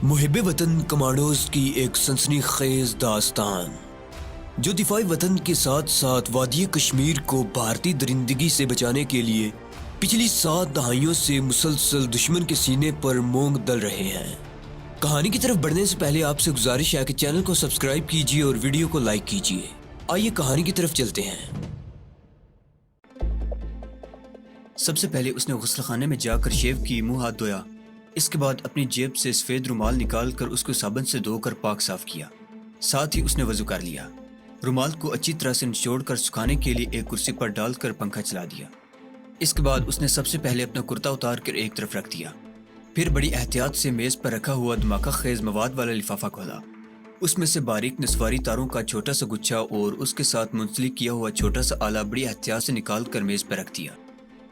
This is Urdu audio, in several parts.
محب وطن کمانڈوز کی ایک سنسنی خیز داستان جو دفاعی وطن کے ساتھ ساتھ وادی کشمیر کو بھارتی درندگی سے بچانے کے لیے پچھلی 7 دہائیوں سے مسلسل دشمن کے سینے پر مونگ دل رہے ہیں۔ کہانی کی طرف بڑھنے سے پہلے آپ سے گزارش ہے کہ چینل کو سبسکرائب کیجیے اور ویڈیو کو لائک کیجیے۔ آئیے کہانی کی طرف چلتے ہیں۔ سب سے پہلے اس نے غسل خانے میں جا کر شیو کی، منہ ہاتھ دھویا۔ اس کے بعد اپنی جیب سے سفید رومال نکال کر اس کو صابن سے دھو کر پاک صاف کیا۔ ساتھ ہی اس نے وضو کر لیا۔ رومال کو اچھی طرح سے نچوڑ کر سکھانے کے لیے ایک کرسی پر ڈال کر پنکھا چلا دیا۔ اس کے بعد اس نے سب سے پہلے اپنا کرتا اتار کر ایک طرف رکھ دیا، پھر بڑی احتیاط سے میز پر رکھا ہوا دھماکہ خیز مواد والا لفافہ کھولا۔ اس میں سے باریک نسواری تاروں کا چھوٹا سا گچھا اور اس کے ساتھ منسلک کیا ہوا چھوٹا سا آلہ بڑی احتیاط سے نکال کر میز پر رکھ دیا۔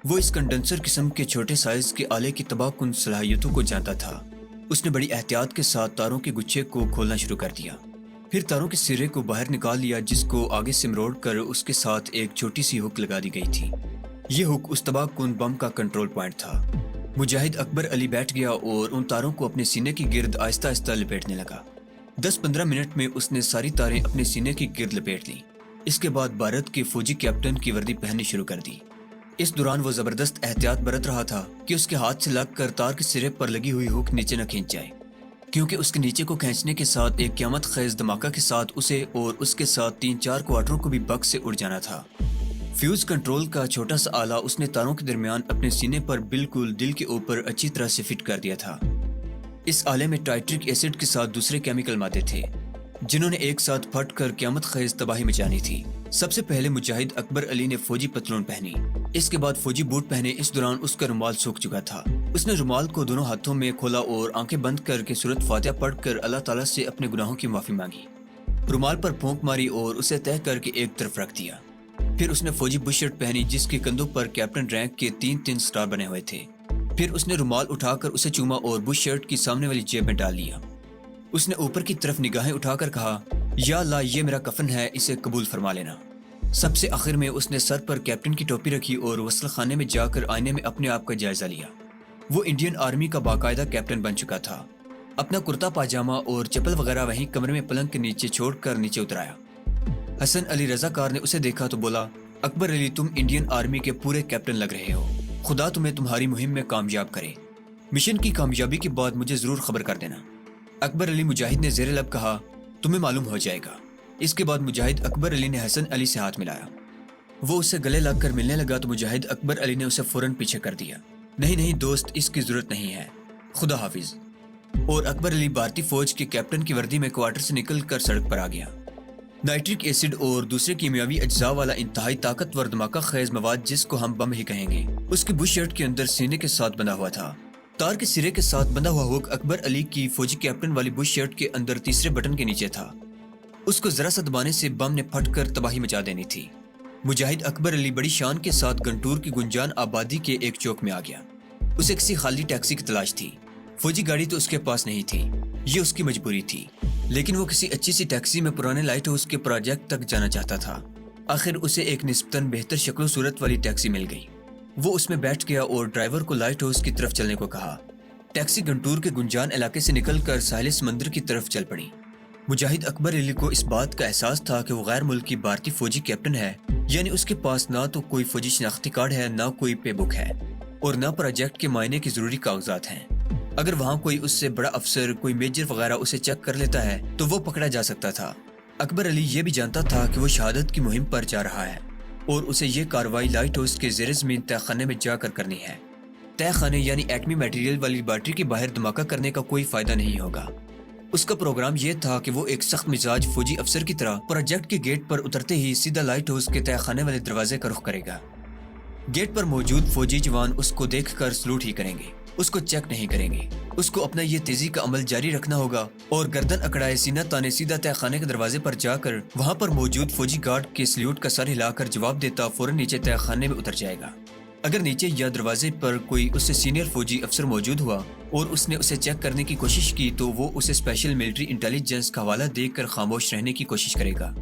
وہ اس کنڈنسر قسم کے چھوٹے سائز کے آلے کی تباہ کن صلاحیتوں کو جانتا تھا۔ اس نے بڑی احتیاط کے ساتھ تاروں کے گچھے کو کھولنا شروع کر دیا، پھر تاروں کے سرے کو باہر نکال لیا جس کو آگے سے مروڑ کر اس کے ساتھ ایک چھوٹی سی ہک لگا دی گئی تھی۔ یہ ہک اس تباہ کن بم کا کنٹرول پوائنٹ تھا۔ مجاہد اکبر علی بیٹھ گیا اور ان تاروں کو اپنے سینے کی گرد آہستہ آہستہ لپیٹنے لگا۔ 10-15 منٹ میں اس نے ساری تاریں اپنے سینے کی گرد لپیٹ لی۔ اس کے بعد بھارت کے فوجی کیپٹن کی وردی پہننی شروع کر دی۔ اس دوران وہ زبردست احتیاط برت رہا تھا کہ اس کے ہاتھ سے لگ کر تار کے سرے پر لگی ہوئی ہک نیچے نہ کھینچ جائے، کیونکہ اس کے نیچے کو کھینچنے کے ساتھ ایک قیامت خیز دھماکہ کے ساتھ اسے اور اس کے ساتھ 3-4 کوارٹروں کو بھی بگ سے اڑ جانا تھا۔ فیوز کنٹرول کا چھوٹا سا آلہ اس نے تاروں کے درمیان اپنے سینے پر بالکل دل کے اوپر اچھی طرح سے فٹ کر دیا تھا۔ اس آلے میں ٹائٹرک ایسڈ کے ساتھ دوسرے کیمیکل مادے تھے جنہوں نے ایک ساتھ پھٹ کر قیامت خیز تباہی مچانی تھی۔ سب سے پہلے مجاہد اکبر علی نے فوجی پتلون پہنی، اس کے بعد فوجی بوٹ پہنے۔ اس دوران اس کا رومال سوکھ چکا تھا۔ اس نے رومال کو دونوں ہاتھوں میں کھولا اور آنکھیں بند کر کے سورۃ فاتحہ پڑھ کر اللہ تعالیٰ سے اپنے گناہوں کی معافی مانگی۔ رومال پر پھونک ماری اور اسے تہہ کر کے ایک طرف رکھ دیا۔ پھر اس نے فوجی بش شرٹ پہنی جس کے کندھوں پر کیپٹن رینک کے 3 سٹار بنے ہوئے تھے۔ پھر اس نے رومال اٹھا کر اسے چوما اور بش شرٹ کی سامنے والی جیب میں ڈال لیا۔ اس نے اوپر کی طرف نگاہیں اٹھا کر کہا، یا اللہ یہ میرا کفن ہے، اسے قبول فرما لینا۔ سب سے آخر میں اس نے سر پر کیپٹن کی ٹوپی رکھی اور غسل خانے میں جا کر آئینے میں اپنے آپ کا جائزہ لیا۔ وہ انڈین آرمی کا باقاعدہ کیپٹن بن چکا تھا۔ اپنا کرتا پاجامہ اور چپل وغیرہ وہیں کمرے میں پلنگ کے نیچے چھوڑ کر نیچے اترایا۔ حسن علی رضا کار نے اسے دیکھا تو بولا، اکبر علی تم انڈین آرمی کے پورے کیپٹن لگ رہے ہو، خدا تمہیں تمہاری مہم میں کامیاب کرے۔ مشن کی کامیابی کے بعد مجھے ضرور خبر کر دینا۔ اکبر علی مجاہد نے زیر لب کہا، تمہیں معلوم ہو جائے گا۔ اس کے بعد مجاہد اکبر علی نے حسن علی سے ہاتھ ملایا۔ وہ اسے گلے لگ کر ملنے لگا تو مجاہد اکبر علی نے اسے فوراً پیچھے کر دیا۔ نہیں دوست، اس کی ضرورت نہیں ہے، خدا حافظ۔ اور اکبر علی بھارتی فوج کے کیپٹن کی وردی میں کوارٹر سے نکل کر سڑک پر آ گیا۔ نائٹرک ایسڈ اور دوسرے کیمیاوی اجزاء والا انتہائی طاقتور دھماکہ خیز مواد جس کو ہم بم ہی کہیں گے، اس کی بش شرٹ کے اندر سینے کے ساتھ بندھا ہوا تھا۔ تار کے سرے کے ساتھ بندھا ہوا ہک اکبر علی کی فوجی کیپٹن والی بش شرٹ کے اندر تیسرے بٹن کے نیچے تھا۔ اس کو ذرا سا دبانے سے بم نے پھٹ کر تباہی مچا دینی تھی۔ مجاہد اکبر علی بڑی شان کے ساتھ گنٹور کی گنجان آبادی کے ایک چوک میں آ گیا۔ اسے کسی خالی ٹیکسی کی تلاش تھی۔ فوجی گاڑی تو اس کے پاس نہیں تھی، یہ اس کی مجبوری تھی، لیکن وہ کسی اچھی سی ٹیکسی میں پرانے لائٹ ہاؤس کے پروجیکٹ تک جانا چاہتا تھا۔ آخر اسے ایک نسبتاً بہتر شکل و صورت والی ٹیکسی مل گئی۔ وہ اس میں بیٹھ گیا اور ڈرائیور کو لائٹ ہاؤس کی طرف چلنے کو کہا۔ ٹیکسی گنٹور کے گنجان علاقے سے نکل کر ساحل سمندر کی طرف چل پڑی۔ مجاہد اکبر علی کو اس بات کا احساس تھا کہ وہ غیر ملکی بھارتی فوجی کیپٹن ہے، یعنی اس کے پاس نہ تو کوئی فوجی شناختی کارڈ ہے، نہ کوئی پے بک ہے، اور نہ پروجیکٹ کے معائنے کی ضروری کاغذات ہیں۔ اگر وہاں کوئی اس سے بڑا افسر، کوئی میجر وغیرہ اسے چیک کر لیتا ہے تو وہ پکڑا جا سکتا تھا۔ اکبر علی یہ بھی جانتا تھا کہ وہ شہادت کی مہم پر جا رہا ہے اور اسے یہ کارروائی لائٹ ہاؤس کے زیر زمین تہہ خانے میں جا کر کرنی ہے۔ تہہ خانے یعنی ایٹمی میٹیریل والی لیبارٹری کے باہر دھماکہ کرنے کا کوئی فائدہ نہیں ہوگا۔ اس کا پروگرام یہ تھا کہ وہ ایک سخت مزاج فوجی افسر کی طرح پروجیکٹ کے گیٹ پر اترتے ہی سیدھا لائٹ ہاؤس کے تہہ خانے والے دروازے کا رخ کرے گا۔ گیٹ پر موجود فوجی جوان اس کو دیکھ کر سلوٹ ہی کریں گے، اس کو چیک نہیں کریں گے۔ اس کو اپنا یہ تیزی کا عمل جاری رکھنا ہوگا اور گردن اکڑائے سینہ تانے سیدھا تہہ خانے کے دروازے پر جا کر وہاں پر موجود فوجی گارڈ کے سلیوٹ کا سر ہلا کر جواب دیتا فوراً نیچے تہہ خانے میں اتر جائے گا۔ اگر نیچے یا دروازے پر کوئی اس سے سینئر فوجی افسر موجود ہوا اور اس نے اسے چیک کرنے کی کوشش کی تو وہ اسے اسپیشل ملٹری انٹیلیجنس کا حوالہ دے کر خاموش رہنے کی کوشش کرے گا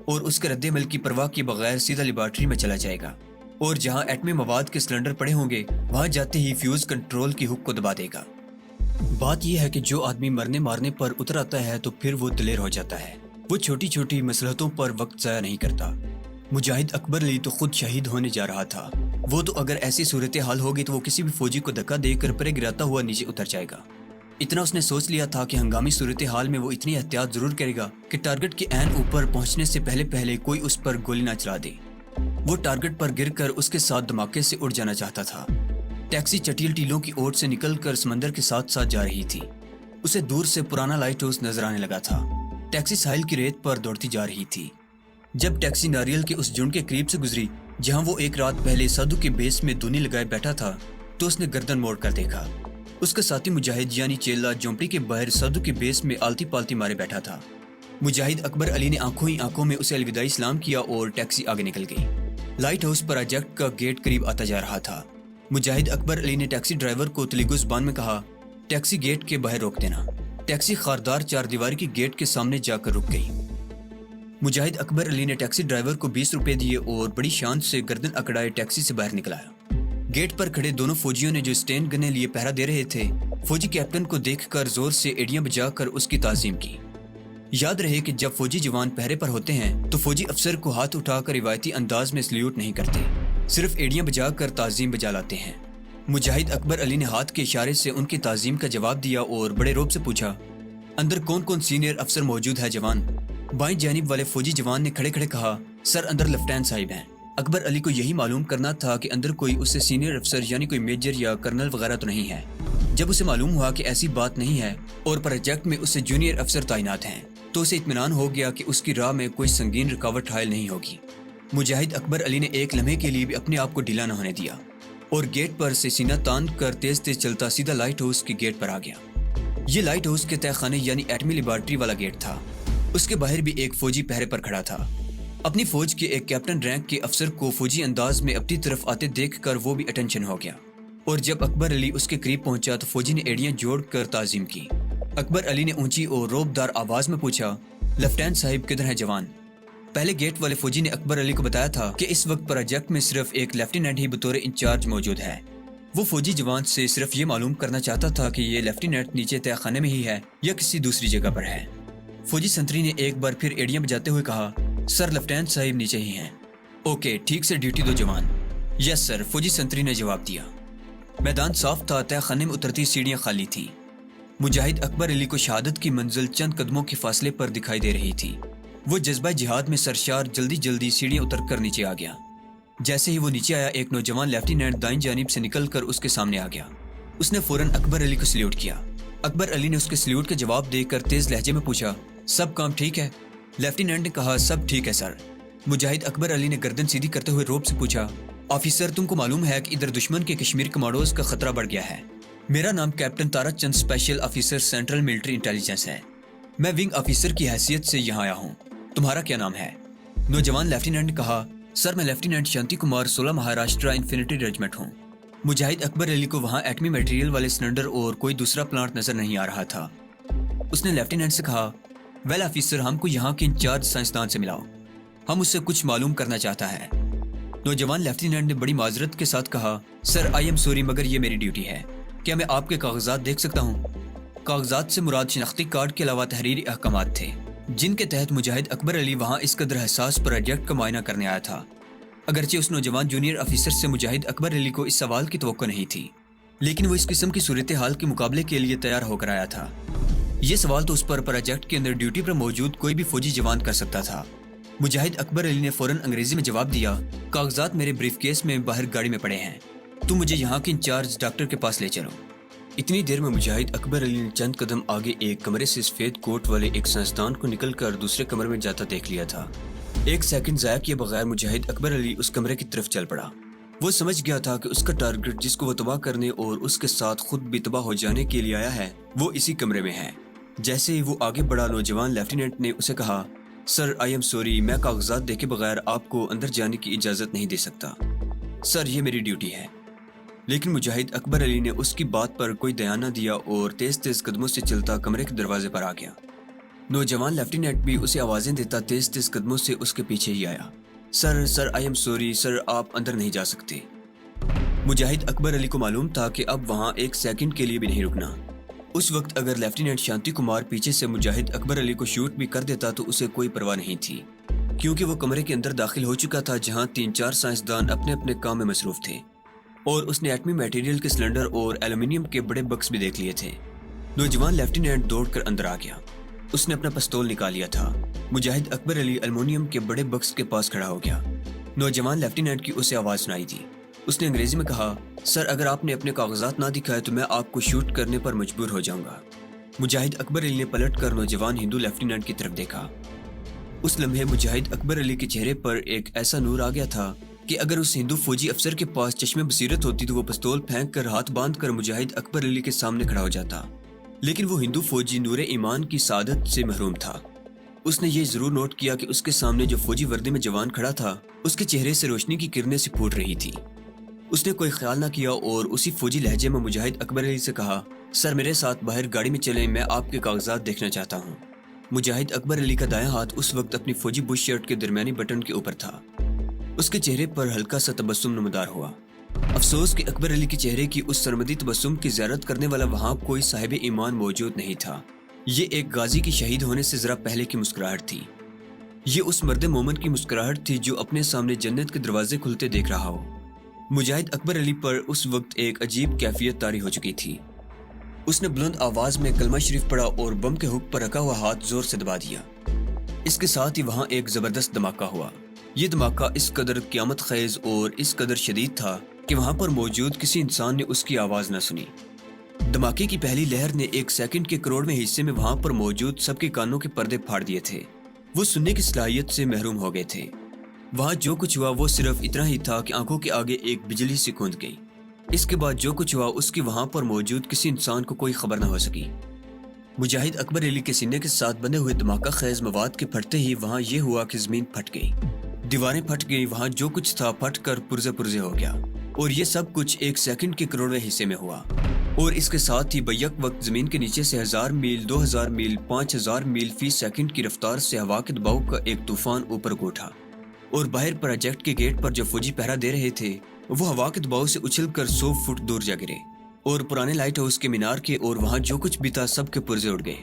اور اس کے رد عمل کی پرواہ کیے بغیر سیدھا لیبارٹری میں چلا جائے گا اور جہاں ایٹمی مواد کے سلنڈر پڑے ہوں گے وہاں جاتے ہی فیوز کنٹرول کی ہک کو دبا دے گا۔ بات یہ ہے کہ جو آدمی مرنے مارنے پر اتر آتا ہے تو پھر وہ دلیر ہو جاتا ہے. وہ چھوٹی چھوٹی مصلحتوں پر وقت ضائع نہیں کرتا. مجاہد اکبر علی تو خود شہید ہونے جا رہا تھا. وہ تو اگر ایسی صورتحال ہوگی تو وہ کسی بھی فوجی کو دھکا دے کر پرے گراتا ہوا نیچے اتر جائے گا. اتنا اس نے سوچ لیا تھا کہ ہنگامی صورتحال میں وہ اتنی احتیاط ضرور کرے گا کہ ٹارگٹ کے عین اوپر پہنچنے سے پہلے کوئی اس پر گولی نہ چلا دے. وہ ٹارگٹ پر گر کر اس کے ساتھ دھماکے سے اڑ جانا چاہتا تھا. ٹیکسی چٹیل ٹیلوں کی اوٹ سے نکل کر سمندر کے ساتھ ساتھ جا رہی تھی. اسے دور سے پرانا لائٹ ہاؤس نظر آنے لگا تھا. ٹیکسی ساحل کی ریت پر دوڑتی جا رہی تھی. جب ٹیکسی ناریل کے اس جھنڈ کے قریب سے گزری جہاں وہ ایک رات پہلے سادھو کے بیس میں دھونی لگائے بیٹھا تھا تو اس نے گردن موڑ کر دیکھا. اس کا ساتھی مجاہد یعنی چیلا جھونپڑی کے باہر سادھو کے بیس میں آلتی پالتی مارے بیٹھا تھا. مجاہد اکبر علی نے آنکھوں ہی آنکھوں میں اسے الوداعی سلام کیا اور ٹیکسی آگے نکل گئی. لائٹ ہاؤس پروجیکٹ کا گیٹ قریب آتا جا رہا تھا. مجاہد اکبر علی نے ٹیکسی ڈرائیور کو تیلگو زبان میں کہا, ٹیکسی گیٹ کے باہر روک دینا. ٹیکسی خاردار چار دیواری کی گیٹ کے سامنے جا کر رک گئی. مجاہد اکبر علی نے ٹیکسی ڈرائیور کو 20 روپے دیے اور بڑی شان سے گردن اکڑائے ٹیکسی سے باہر نکلایا. گیٹ پر کھڑے دونوں فوجیوں نے جو اسٹین گنے لیے پہرا دے رہے تھے فوجی کیپٹن کو دیکھ کر زور سے ایڑیاں بجا کر اس کی تعظیم کی. یاد رہے کہ جب فوجی جوان پہرے پر ہوتے ہیں تو فوجی افسر کو ہاتھ اٹھا کر روایتی انداز میں سلیوٹ نہیں کرتے, صرف ایڑیاں بجا کر تعظیم بجا لاتے ہیں. مجاہد اکبر علی نے ہاتھ کے اشارے سے ان کی تعظیم کا جواب دیا اور بڑے روب سے پوچھا, اندر کون کون سینئر افسر موجود ہے جوان؟ بائیں جانب والے فوجی جوان نے کھڑے کھڑے کہا, سر اندر لیفٹیننٹ صاحب ہیں. اکبر علی کو یہی معلوم کرنا تھا کہ اندر کوئی اس سے سینئر افسر یعنی کوئی میجر یا کرنل وغیرہ تو نہیں ہے. جب اسے معلوم ہوا کہ ایسی بات نہیں ہے اور پروجیکٹ میں اس سے جونیئر افسر تعینات ہیں تو اسے اطمینان ہو گیا کہ اس کی راہ میں کوئی سنگین رکاوٹ حائل نہیں ہوگی. مجاہد اکبر علی نے ایک لمحے کے لیے بھی اپنے آپ کو ڈھیلا نہ ہونے دیا اور گیٹ پر سے سینہ تان کر تیز تیز چلتا سیدھا لائٹ ہاؤس کے گیٹ پر آ گیا. یہ لائٹ ہاؤس کے تہہ خانے یعنی ایٹمی لیبارٹری والا گیٹ تھا. اس کے باہر بھی ایک فوجی پہرے پر کھڑا تھا. اپنی فوج کے ایک کیپٹن رینک کے افسر کو فوجی انداز میں اپنی طرف آتے دیکھ کر وہ بھی اٹینشن ہو گیا اور جب اکبر علی اس کے قریب پہنچا تو فوجی نے ایڑیاں جوڑ کر تعظیم کی. اکبر علی نے اونچی اور روبدار آواز میں پوچھا, لیفٹیننٹ صاحب کدھر ہیں جوان؟ پہلے گیٹ والے فوجی نے اکبر علی کو بتایا تھا کہ اس وقت پروجیکٹ میں صرف ایک لیفٹیننٹ ہی بطور انچارج موجود ہے. وہ فوجی جوان سے صرف یہ معلوم کرنا چاہتا تھا کہ یہ لیفٹیننٹ نیچے تہہ خانے میں ہی ہے یا کسی دوسری جگہ پر ہے. فوجی سنتری نے ایک بار پھر ایڑیاں بجاتے ہوئے کہا, سر لیفٹیننٹ صاحب نیچے ہی ہیں. اوکے ٹھیک سے ڈیوٹی دو جوان. یس سر, فوجی سنتری نے جواب دیا. میدان صاف تھا, تہہ خانے میں اترتی سیڑھیاں خالی تھیں. مجاہد اکبر علی کو شہادت کی منزل چند قدموں کے فاصلے پر دکھائی دے رہی تھی. وہ جذبہ جہاد میں سرشار جلدی جلدی سیڑھیاں اتر کر نیچے آ گیا. جیسے ہی وہ نیچے آیا ایک نوجوان لیفٹیننٹ دائیں جانب سے نکل کر اس کے سامنے آ گیا. اس نے فوراً اکبر علی کو سلیوٹ کیا. اکبر علی نے اس کے سلیوٹ کا جواب دے کر تیز لہجے میں پوچھا, سب کام ٹھیک ہے؟ لیفٹیننٹ نے کہا, سب ٹھیک ہے سر. مجاہد اکبر علی نے گردن سیدھی کرتے ہوئے روب سے پوچھا, آفیسر تم کو معلوم ہے کہ ادھر دشمن کے کشمیر کمانڈوز کا خطرہ بڑھ گیا ہے. میرا نام کیپٹن تارا چند special officer central military intelligence ہے. میں ونگ آفیسر کی حیثیت سے یہاں آیا ہوں. تمہارا کیا نام ہے؟ نوجوان لیفٹیننٹ نے کہا, سر میں لیفٹیننٹ شانتی کمار 16 مہاراشٹرا انفینٹری ریجمنٹ ہوں. مجاہد اکبر علی کو وہاں ایٹمی میٹیریل والے سلنڈر اور کوئی دوسرا پلانٹ نظر نہیں آ رہا تھا. اس نے لیفٹیننٹ سے کہا, ویل آفیسر ہم کو یہاں کے انچارج سائنسدان سے ملاؤ, ہم اس سے کچھ معلوم کرنا چاہتا ہے. نوجوان لیفٹیننٹ نے بڑی معذرت کے ساتھ کہا, سر آئی ایم سوری مگر یہ میری ڈیوٹی ہے. کیا میں آپ کے کاغذات دیکھ سکتا ہوں؟ کاغذات سے مراد شناختی کارڈ کے علاوہ تحریری احکامات تھے جن کے تحت مجاہد اکبر علی وہاں اس قدر حساس پروجیکٹ کا معائنہ کرنے آیا تھا. اگرچہ اس نوجوان جونیئر آفیسر سے مجاہد اکبر علی کو اس سوال کی توقع نہیں تھی لیکن وہ اس قسم کی صورتحال کے مقابلے کے لیے تیار ہو کر آیا تھا. یہ سوال تو اس پر پروجیکٹ کے اندر ڈیوٹی پر موجود کوئی بھی فوجی جوان کر سکتا تھا. مجاہد اکبر علی نے فوراً انگریزی میں جواب دیا, کاغذات میرے بریف کیس میں باہر گاڑی میں پڑے ہیں, تم مجھے یہاں کے انچارج ڈاکٹر کے پاس لے چلو. اتنی دیر میں مجاہد اکبر علی نے چند قدم آگے ایک کمرے سے سفید کوٹ والے ایک سائنسدان کو نکل کر دوسرے کمرے میں جاتا دیکھ لیا تھا. ایک سیکنڈ ضائع کیے بغیر مجاہد اکبر علی اس کمرے کی طرف چل پڑا. وہ سمجھ گیا تھا کہ اس کا ٹارگٹ جس کو وہ تباہ کرنے اور اس کے ساتھ خود بھی تباہ ہو جانے کے لیے آیا ہے وہ اسی کمرے میں ہے. جیسے ہی وہ آگے بڑھا نوجوان لیفٹیننٹ نے اسے کہا, سر آئی ایم سوری میں کاغذات دیکھے بغیر آپ کو اندر جانے کی اجازت نہیں دے سکتا. سر یہ میری ڈیوٹی ہے. لیکن مجاہد اکبر علی نے اس کی بات پر کوئی دھیان نہ دیا اور تیز تیز قدموں سے چلتا کمرے کے دروازے پر آ گیا. نوجوان لیفٹیننٹ بھی اسے آوازیں دیتا تیز تیز قدموں سے اس کے پیچھے ہی آیا. سر آئی ایم سوری سر آپ اندر نہیں جا سکتے. مجاہد اکبر علی کو معلوم تھا کہ اب وہاں ایک سیکنڈ کے لیے بھی نہیں رکنا. اس وقت اگر لیفٹیننٹ شانتی کمار پیچھے سے مجاہد اکبر علی کو شوٹ بھی کر دیتا تو اسے کوئی پرواہ نہیں تھی، کیونکہ وہ کمرے کے اندر داخل ہو چکا تھا جہاں 3-4 سائنسدان اپنے اپنے کام میں مصروف تھے، اور اس نے ایٹمی میٹیریل کے سلنڈر اور ایلومینیم کے بڑے بکس بھی دیکھ لیے تھے۔ نوجوان لیفٹیننٹ دوڑ کر اندر آ گیا۔ اس نے اپنا پستول نکال لیا تھا۔ مجاہد اکبر علی ایلومینیم کے بڑے بکس کے پاس کھڑا ہو گیا۔ نوجوان لیفٹیننٹ کی اسے آواز سنائی دی۔ اس نے انگریزی میں کہا، سر اگر آپ نے اپنے کاغذات نہ دکھائے تو میں آپ کو شوٹ کرنے پر مجبور ہو جاؤں گا۔ مجاہد اکبر علی نے پلٹ کر نوجوان ہندو لیفٹیننٹ کی طرف دیکھا۔ اس لمحے مجاہد اکبر علی کے چہرے پر ایک ایسا نور آ گیا تھا کہ اگر اس ہندو فوجی افسر کے پاس چشم بصیرت ہوتی تو وہ پستول پھینک کر ہاتھ باندھ کر مجاہد اکبر علی کے سامنے کھڑا ہو جاتا، لیکن وہ ہندو فوجی نور ایمان کی سعادت سے محروم تھا۔ اس نے یہ ضرور نوٹ کیا کہ اس کے سامنے جو فوجی وردی میں جوان کھڑا تھا اس کے چہرے سے روشنی کی کرنیں سے پھوٹ رہی تھی۔ اس نے کوئی خیال نہ کیا اور اسی فوجی لہجے میں مجاہد اکبر علی سے کہا، سر میرے ساتھ باہر گاڑی میں چلیں، میں آپ کے کاغذات دیکھنا چاہتا ہوں۔ مجاہد اکبر علی کا دایاں ہاتھ اس وقت اپنی فوجی بش شرٹ کے درمیانی بٹن کے اوپر تھا۔ اس کے چہرے پر ہلکا سا تبسم نمودار ہوا۔ افسوس کہ اکبر علی کے چہرے کی اس سرمدی تبسم کی زیارت کرنے والا وہاں کوئی صاحب ایمان موجود نہیں تھا۔ یہ ایک غازی کی شہید ہونے سے ذرا پہلے کی مسکراہٹ تھی۔ یہ اس مرد مومن کی مسکراہٹ تھی جو اپنے سامنے جنت کے دروازے کھلتے دیکھ رہا ہو۔ مجاہد اکبر علی پر اس وقت ایک عجیب کیفیت طاری ہو چکی تھی۔ اس نے بلند آواز میں کلمہ شریف پڑھا اور بم کے ہک پر رکھا ہوا ہاتھ زور سے دبا دیا۔ اس کے ساتھ ہی وہاں ایک زبردست دھماکہ ہوا۔ یہ دھماکہ اس قدر قیامت خیز اور اس قدر شدید تھا کہ وہاں پر موجود کسی انسان نے اس کی آواز نہ سنی۔ دھماکے کی پہلی لہر نے 1 سیکنڈ کے کروڑویں حصے میں وہاں پر موجود سب کے کانوں کے پردے پھاڑ دیے تھے۔ وہ سننے کی صلاحیت سے محروم ہو گئے تھے۔ وہاں جو کچھ ہوا وہ صرف اتنا ہی تھا کہ آنکھوں کے آگے ایک بجلی سی گونج گئی۔ اس کے بعد جو کچھ ہوا اس کی وہاں پر موجود کسی انسان کو کوئی خبر نہ ہو سکی۔ مجاہد اکبر علی کے سینے کے ساتھ بندے ہوئے دھماکہ خیز مواد کے پھٹتے ہی وہاں یہ ہوا کہ زمین پھٹ گئی، دیواریں پھٹ گئی، وہاں جو کچھ تھا پھٹ کر پرزے پرزے ہو گیا، اور یہ سب کچھ 1 سیکنڈ کے کروڑویں حصے میں ہوا۔ اور اس کے ساتھ ہی بیک وقت زمین کے نیچے سے 1000 میل، 2000 میل، 5000 میل فی سیکنڈ کی رفتار سے ہوا کے دباؤ کا ایک طوفان اوپر کو اٹھا، اور باہر پروجیکٹ کے گیٹ پر جو فوجی پہرا دے رہے تھے وہ ہوا کے دباؤ سے اچھل کر 100 فٹ دور جا گرے، اور پرانے لائٹ ہاؤس کے مینار کے اور وہاں جو کچھ بھی تھا سب کے پرزے اڑ گئے۔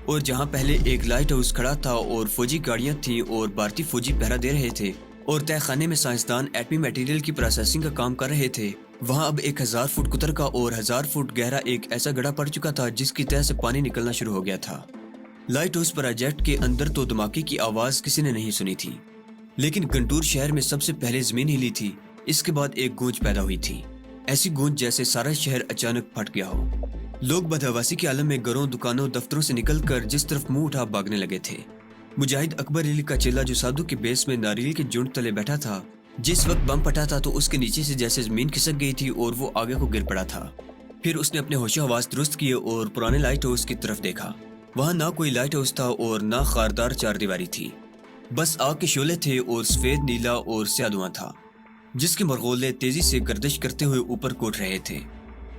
اور جہاں پہلے ایک لائٹ ہاؤس کھڑا تھا اور فوجی گاڑیاں تھیں اور بھارتی فوجی پہرا دے رہے تھے اور تہ خانے میں سائنسدان ایٹمی میٹیریل کی پروسیسنگ کا کام کر رہے تھے، وہاں اب 1000 فٹ قطر کا اور 1000 فٹ گہرا ایک ایسا گڑھا پڑ چکا تھا جس کی تہ سے پانی نکلنا شروع ہو گیا تھا۔ لائٹ ہاؤس پروجیکٹ کے اندر تو دھماکے کی آواز کسی نے نہیں سنی تھی، لیکن گنٹور شہر میں سب سے پہلے زمین ہلی تھی۔ اس کے بعد ایک گونج پیدا ہوئی تھی، ایسی گونج جیسے سارا شہر اچانک پھٹ گیا ہو۔ لوگ بدحواسی کے عالم میں گھروں، دکانوں، دفتروں سے نکل کر جس طرف منہ اٹھا بھاگنے لگے تھے۔ مجاہد اکبر علی کا چیلا جو سادھو کے بیس میں ناریل کے جھنڈ تلے بیٹھا تھا، جس وقت بم پھٹا تھا تو اس کے نیچے سے جیسے زمین کھسک گئی تھی اور وہ آگے کو گر پڑا تھا۔ پھر اس نے اپنے ہوش و حواس درست کیے اور پرانے لائٹ ہاؤس کی طرف دیکھا۔ وہاں نہ کوئی لائٹ ہاؤس تھا اور نہ خاردار چار دیواری تھی، بس آگ کے شعلے تھے اور سفید، نیلا اور سیاہ دھواں تھا جس کے مرغولے تیزی سے گردش کرتے ہوئے اوپر کوٹ رہے تھے۔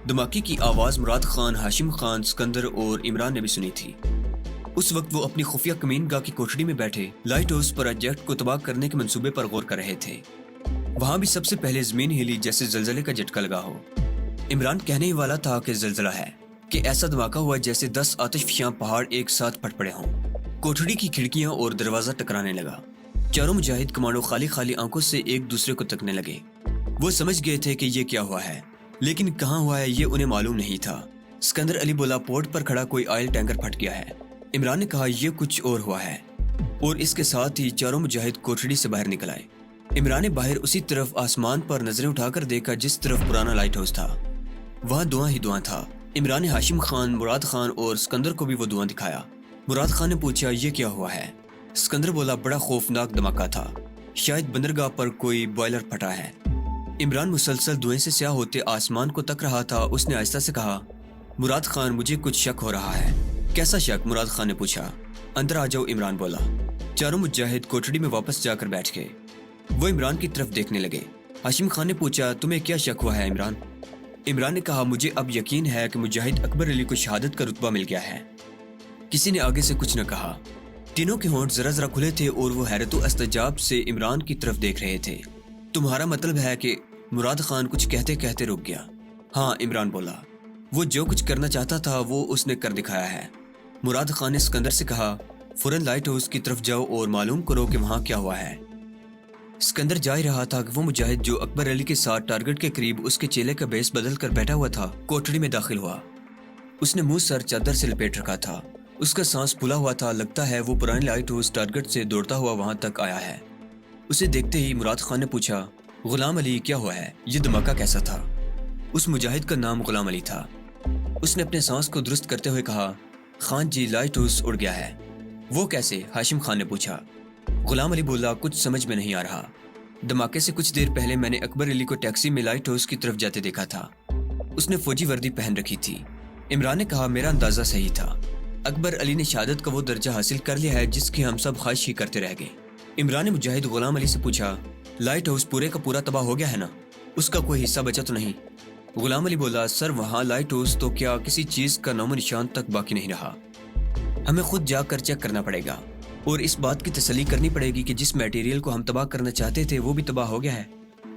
دھماکے کی آواز مراد خان، ہاشم خان، سکندر اور عمران نے بھی سنی تھی۔ اس وقت وہ اپنی خفیہ کمین گاہ کی کوٹھڑی میں بیٹھے لائٹ ہاؤس پروجیکٹ کو تباہ کرنے کے منصوبے پر غور کر رہے تھے۔ وہاں بھی سب سے پہلے زمین ہلی جیسے زلزلے کا جھٹکا لگا ہو۔ عمران کہنے ہی والا تھا کہ زلزلہ ہے، کہ ایسا دھماکہ ہوا جیسے 10 آتش فشاں پہاڑ ایک ساتھ پھٹ پڑے ہوں۔ کوٹھڑی کی کھڑکیاں اور دروازہ ٹکرانے لگا۔ چاروں مجاہد کمانڈو خالی خالی آنکھوں سے ایک دوسرے کو تکنے لگے۔ وہ سمجھ گئے تھے کہ یہ کیا ہوا ہے، لیکن کہاں ہوا ہے یہ انہیں معلوم نہیں تھا۔ سکندر علی بولا، پورٹ پر کھڑا کوئی آئل ٹینکر پھٹ گیا ہے۔ عمران نے کہا یہ کچھ اور ہوا ہے، اور اس کے ساتھ ہی چاروں مجاہد کوٹھڑی سے باہر نکل آئے۔ عمران نے باہر اسی طرف آسمان پر نظریں اٹھا کر دیکھا جس طرف پرانا لائٹ ہاؤس تھا، وہاں دھواں ہی دھواں تھا۔ عمران نے ہاشم خان، مراد خان اور سکندر کو بھی وہ دھواں دکھایا۔ مراد خان نے پوچھا یہ کیا ہوا ہے؟ سکندر بولا بڑا خوفناک دھماکہ تھا، شاید بندرگاہ پر کوئی بوائلر پھٹا ہے۔ عمران مسلسل دھوئیں سے سیاہ ہوتے آسمان کو تک رہا تھا۔ اس نے آہستہ سے کہا، مراد خان مجھے کچھ شک ہو رہا ہے۔ کیسا شک؟ مراد خان نے پوچھا۔ اندر آ جاؤ، عمران بولا۔ چاروں مجاہد کوٹھڑی میں واپس جا کر بیٹھ گئے۔ وہ عمران کی طرف دیکھنے لگے۔ ہاشم خان نے پوچھا تمہیں کیا شک ہوا ہے عمران؟ عمران نے کہا مجھے اب یقین ہے کہ مجاہد اکبر علی کو شہادت کا رتبہ مل گیا ہے۔ کسی نے آگے سے کچھ نہ کہا۔ تینوں کے ہونٹ ذرا ذرا کھلے تھے اور وہ حیرت و استعجاب سے عمران کی طرف دیکھ رہے تھے۔ تمہارا مطلب ہے کہ مراد خان کچھ کہتے کہتے رک گیا۔ ہاں، عمران بولا۔ وہ جو کچھ کرنا چاہتا تھا وہ اس نے کر دکھایا ہے۔ مراد خان نے اسکندر سے کہا، فوراً لائٹ ہاؤس کی طرف جاؤ اور معلوم کرو کہ وہاں کیا ہوا ہے۔ اسکندر جا ہی رہا تھا کہ وہ مجاہد جو اکبر علی کے ساتھ ٹارگٹ کے قریب اس کے چیلے کا بیس بدل کر بیٹھا ہوا تھا، کوٹڑی میں داخل ہوا۔ اس نے منہ سر چادر سے لپیٹ رکھا تھا، اس کا سانس پھولا ہوا تھا، لگتا ہے وہ پرانی لائٹ ہاؤس ٹارگٹ سے دوڑتا ہوا وہاں تک آیا ہے۔ اسے دیکھتے ہی مراد خان نے پوچھا، غلام علی کیا ہوا ہے؟ یہ دھماکہ کیسا تھا؟ اس مجاہد کا نام غلام علی تھا۔ اس نے اپنے سانس کو درست کرتے ہوئے کہا، خان جی لائٹ ہاؤس اڑ گیا ہے۔ وہ کیسے؟ ہاشم خان نے پوچھا۔ غلام علی بولا، کچھ سمجھ میں نہیں آ رہا۔ دھماکے سے کچھ دیر پہلے میں نے اکبر علی کو ٹیکسی میں لائٹ ہاؤس کی طرف جاتے دیکھا تھا۔ اس نے فوجی وردی پہن رکھی تھی۔ عمران نے کہا، میرا اندازہ صحیح تھا۔ اکبر علی نے شہادت کا وہ درجہ حاصل کر لیا ہے جس کی ہم سب خواہش ہی کرتے رہ گئے۔ عمران نے مجاہد غلام علی سے پوچھا، لائٹ ہاؤس پورے کا پورا تباہ ہو گیا ہے نا؟ اس کا کوئی حصہ بچا تو نہیں؟ غلام علی بولا، سر وہاں لائٹ ہاؤس تو کیا کسی چیز کا نام و نشان تک باقی نہیں رہا۔ ہمیں خود جا کر چیک کرنا پڑے گا اور اس بات کی تسلی کرنی پڑے گی کہ جس میٹیریل کو ہم تباہ کرنا چاہتے تھے وہ بھی تباہ ہو گیا ہے۔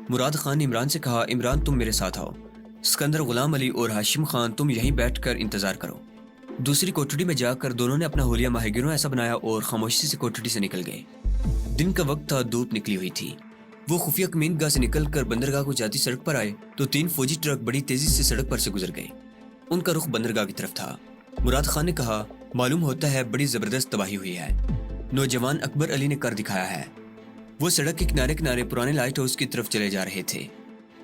مراد خان نے عمران سے کہا، عمران تم میرے ساتھ آؤ، اسکندر، غلام علی اور ہاشم خان تم یہیں بیٹھ کر انتظار کرو۔ دوسری کوٹڑی میں جا کر دونوں نے اپنا حولیہ ماہی گیروں ایسا بنایا اور خاموشی سے کوٹڑی سے نکل گئے۔ دن کا وقت تھا، دھوپ نکلی ہوئی تھی۔ وہ خفیہ کمین گاہ سے نکل کر بندرگاہ کو جاتی سڑک پر آئے تو 3 فوجی ٹرک بڑی تیزی سے سڑک پر سے گزر گئے۔ ان کا رخ بندرگاہ کی طرف تھا۔ مراد خان نے کہا، معلوم ہوتا ہے بڑی زبردست تباہی ہوئی ہے۔ نوجوان اکبر علی نے کر دکھایا ہے۔ وہ سڑک کے کنارے کنارے پرانے لائٹ ہاؤس کی طرف چلے جا رہے تھے۔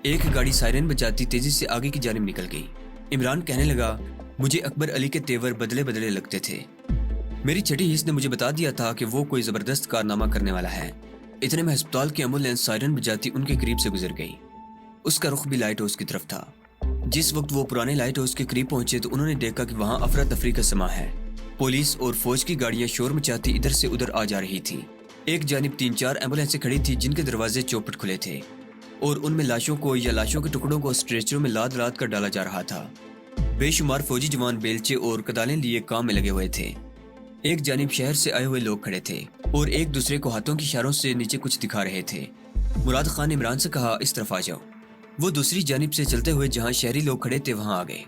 ایک گاڑی سائرن بجاتی تیزی سے آگے کی جانب نکل گئی۔ عمران کہنے لگا، مجھے اکبر علی کے تیور بدلے بدلے لگتے تھے۔ میری چھٹی حص نے مجھے بتا دیا تھا کہ وہ کوئی زبردست کارنامہ کرنے والا ہے۔ اتنے میں ہسپتال کی ایمبولینس سائرن بجاتی ان کے قریب سے گزر گئی۔ اس کا رخ بھی لائٹ ہاؤس کی طرف تھا۔ جس وقت وہ پرانے لائٹ ہاؤس کے قریب پہنچے تو انہوں نے دیکھا کہ وہاں افراتفری کا سماں ہے۔ پولیس اور فوج کی گاڑیاں شور مچاتی ادھر سے ادھر آ جا رہی تھی۔ ایک جانب 3-4 ایمبولینسیں کھڑی تھی جن کے دروازے چوپٹ کھلے تھے اور ان میں لاشوں کو یا لاشوں کے ٹکڑوں کو اسٹریچروں میں لاد لاد کر ڈالا جا رہا تھا۔ بے شمار فوجی جوان بیلچے اور کدالیں لیے کام میں لگے ہوئے تھے۔ ایک جانب شہر سے آئے ہوئے لوگ کھڑے تھے اور ایک دوسرے کو ہاتھوں کی اشاروں سے نیچے کچھ دکھا رہے تھے۔ مراد خان نے عمران سے کہا، اس طرف آ جاؤ۔ وہ دوسری جانب سے چلتے ہوئے جہاں شہری لوگ کھڑے تھے وہاں آ گئے۔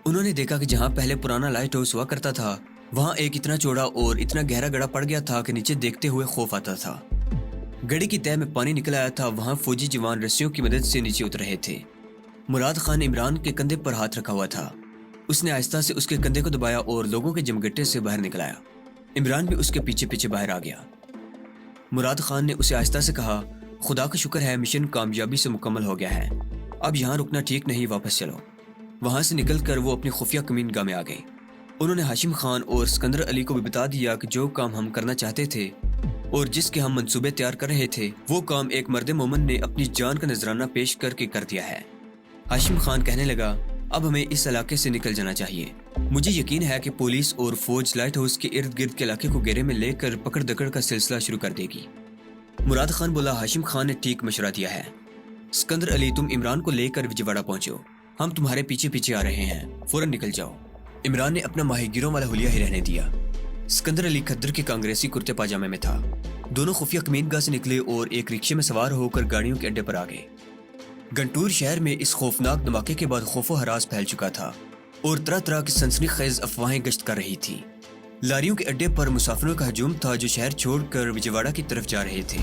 انہوں نے دیکھا کہ جہاں پہلے پرانا لائٹ ہاؤس ہوا کرتا تھا وہاں ایک اتنا چوڑا اور اتنا گہرا گڑھا پڑ گیا تھا کہ نیچے دیکھتے ہوئے خوف آتا تھا۔ گڑھے کی تہہ میں پانی نکل آیا تھا، وہاں فوجی جوان رسیوں کی مدد سے نیچے اتر رہے تھے۔ مراد خان نے عمران کے کندھے پر ہاتھ رکھا ہوا تھا۔ اس نے آہستہ سے اس کے کندھے کو دبایا اور لوگوں کے جمگٹے سے باہر نکلایا۔ عمران بھی اس کے پیچھے پیچھے باہر آ گیا۔ مراد خان نے اسے آہستہ سے کہا، خدا کا شکر ہے مشن کامیابی سے مکمل ہو گیا ہے، اب یہاں رکنا ٹھیک نہیں، واپس چلو۔ وہاں سے نکل کر وہ اپنی خفیہ کمین گاہ میں آ گئے۔ انہوں نے ہاشم خان اور اسکندر علی کو بھی بتا دیا کہ جو کام ہم کرنا چاہتے تھے اور جس کے ہم منصوبے تیار کر رہے تھے وہ کام ایک مرد مومن نے اپنی جان کا نذرانہ پیش کر کے کر دیا ہے۔ ہاشم خان کہنے لگا، اب ہمیں اس علاقے سے نکل جانا چاہیے۔ مجھے یقین ہے کہ پولیس اور فوج لائٹ ہاؤس کے ارد گرد کے علاقے کو گھیرے میں لے کر پکڑ دکڑ کا سلسلہ شروع کر دے گی۔ مراد خان بولا، ہاشم خان نے ٹھیک مشورہ دیا ہے۔ اسکندر علی، تم عمران کو لے کر وجےواڑہ پہنچو، ہم تمہارے پیچھے پیچھے آ رہے ہیں، فوراً نکل جاؤ۔ عمران نے اپنا ماہی گیروں والا حلیہ ہی رہنے دیا۔ اسکندر علی کھدر کے کانگریسی کرتے پاجامے میں تھا۔ دونوں خفیہ کمین گاہ سے نکلے اور ایک رکشے میں سوار ہو کر گاڑیوں کے اڈے پر آ گئے۔ گنٹور شہر میں اس خوفناک دھماکے کے بعد خوف و ہراس پھیل چکا تھا اور طرح طرح کی سنسنی خیز افواہیں گشت کر رہی تھی۔ لاریوں کے اڈے پر مسافروں کا ہجوم تھا جو شہر چھوڑ کر وجےواڑہ کی طرف جا رہے تھے۔